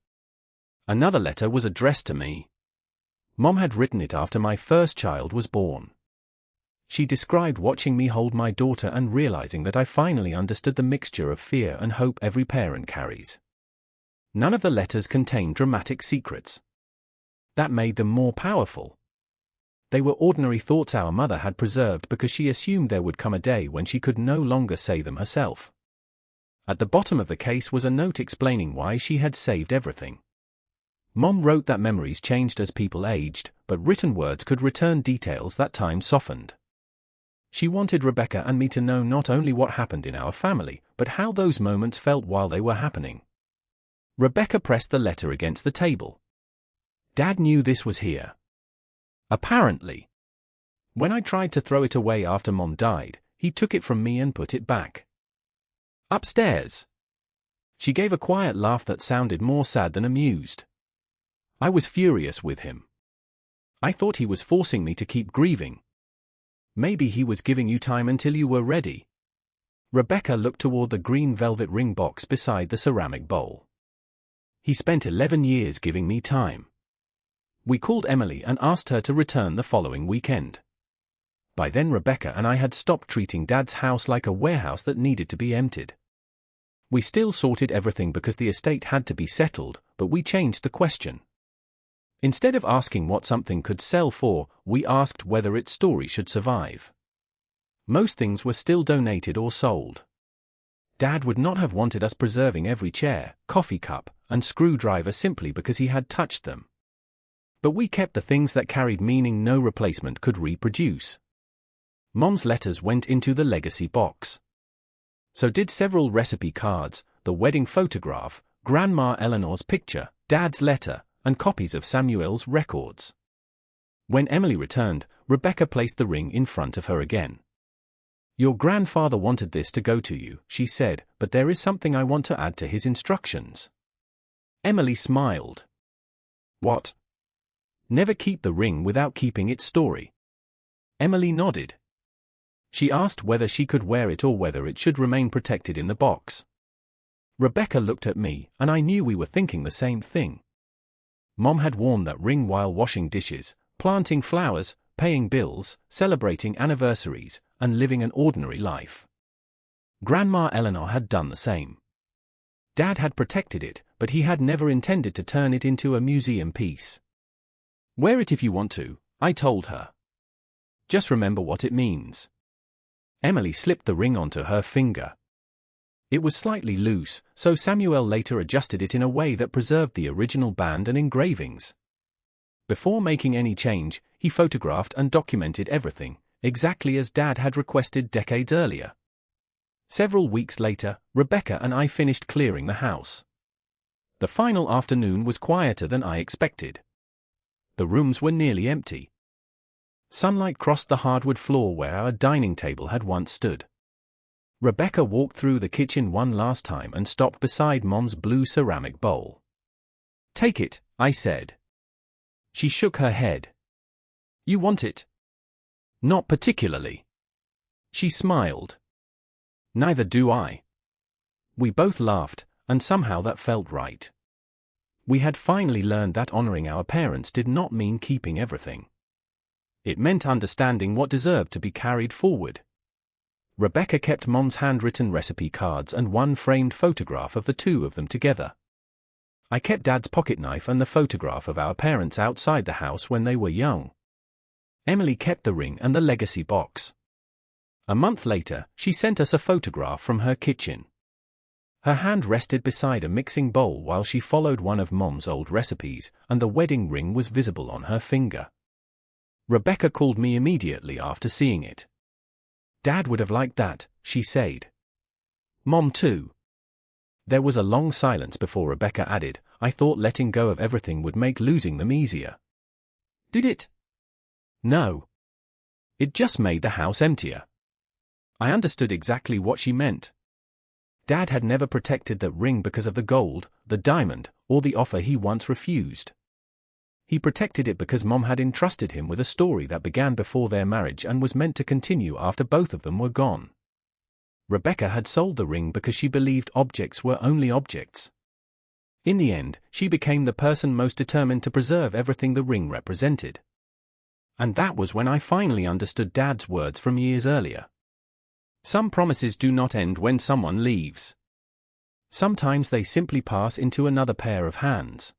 Another letter was addressed to me. Mom had written it after my first child was born. She described watching me hold my daughter and realizing that I finally understood the mixture of fear and hope every parent carries. None of the letters contained dramatic secrets. That made them more powerful. They were ordinary thoughts our mother had preserved because she assumed there would come a day when she could no longer say them herself. At the bottom of the case was a note explaining why she had saved everything. Mom wrote that memories changed as people aged, but written words could return details that time softened. She wanted Rebecca and me to know not only what happened in our family, but how those moments felt while they were happening. Rebecca pressed the letter against the table. Dad knew this was here. Apparently. When I tried to throw it away after Mom died, he took it from me and put it back. Upstairs. She gave a quiet laugh that sounded more sad than amused. I was furious with him. I thought he was forcing me to keep grieving. Maybe he was giving you time until you were ready. Rebecca looked toward the green velvet ring box beside the ceramic bowl. He spent 11 years giving me time. We called Emily and asked her to return the following weekend. By then Rebecca and I had stopped treating Dad's house like a warehouse that needed to be emptied. We still sorted everything because the estate had to be settled, but we changed the question. Instead of asking what something could sell for, we asked whether its story should survive. Most things were still donated or sold. Dad would not have wanted us preserving every chair, coffee cup, and screwdriver simply because he had touched them. But we kept the things that carried meaning no replacement could reproduce. Mom's letters went into the legacy box. So did several recipe cards, the wedding photograph, Grandma Eleanor's picture, Dad's letter, and copies of Samuel's records. When Emily returned, Rebecca placed the ring in front of her again. "Your grandfather wanted this to go to you," she said, "but there is something I want to add to his instructions." Emily smiled. "What?" "Never keep the ring without keeping its story." Emily nodded. She asked whether she could wear it or whether it should remain protected in the box. Rebecca looked at me, and I knew we were thinking the same thing. Mom had worn that ring while washing dishes, planting flowers, paying bills, celebrating anniversaries, and living an ordinary life. Grandma Eleanor had done the same. Dad had protected it, but he had never intended to turn it into a museum piece. "Wear it if you want to," I told her. "Just remember what it means." Emily slipped the ring onto her finger. It was slightly loose, so Samuel later adjusted it in a way that preserved the original band and engravings. Before making any change, he photographed and documented everything, exactly as Dad had requested decades earlier. Several weeks later, Rebecca and I finished clearing the house. The final afternoon was quieter than I expected. The rooms were nearly empty. Sunlight crossed the hardwood floor where our dining table had once stood. Rebecca walked through the kitchen one last time and stopped beside Mom's blue ceramic bowl. "Take it," I said. She shook her head. "You want it?" "Not particularly." She smiled. "Neither do I." We both laughed, and somehow that felt right. We had finally learned that honoring our parents did not mean keeping everything. It meant understanding what deserved to be carried forward. Rebecca kept Mom's handwritten recipe cards and one framed photograph of the two of them together. I kept Dad's pocket knife and the photograph of our parents outside the house when they were young. Emily kept the ring and the legacy box. A month later, she sent us a photograph from her kitchen. Her hand rested beside a mixing bowl while she followed one of Mom's old recipes, and the wedding ring was visible on her finger. Rebecca called me immediately after seeing it. "Dad would have liked that," she said. "Mom too." There was a long silence before Rebecca added, I thought letting go of everything would make losing them easier. Did it? No. It just made the house emptier. I understood exactly what she meant. Dad had never protected that ring because of the gold, the diamond, or the offer he once refused. He protected it because Mom had entrusted him with a story that began before their marriage and was meant to continue after both of them were gone. Rebecca had sold the ring because she believed objects were only objects. In the end, she became the person most determined to preserve everything the ring represented. And that was when I finally understood Dad's words from years earlier. Some promises do not end when someone leaves. Sometimes they simply pass into another pair of hands.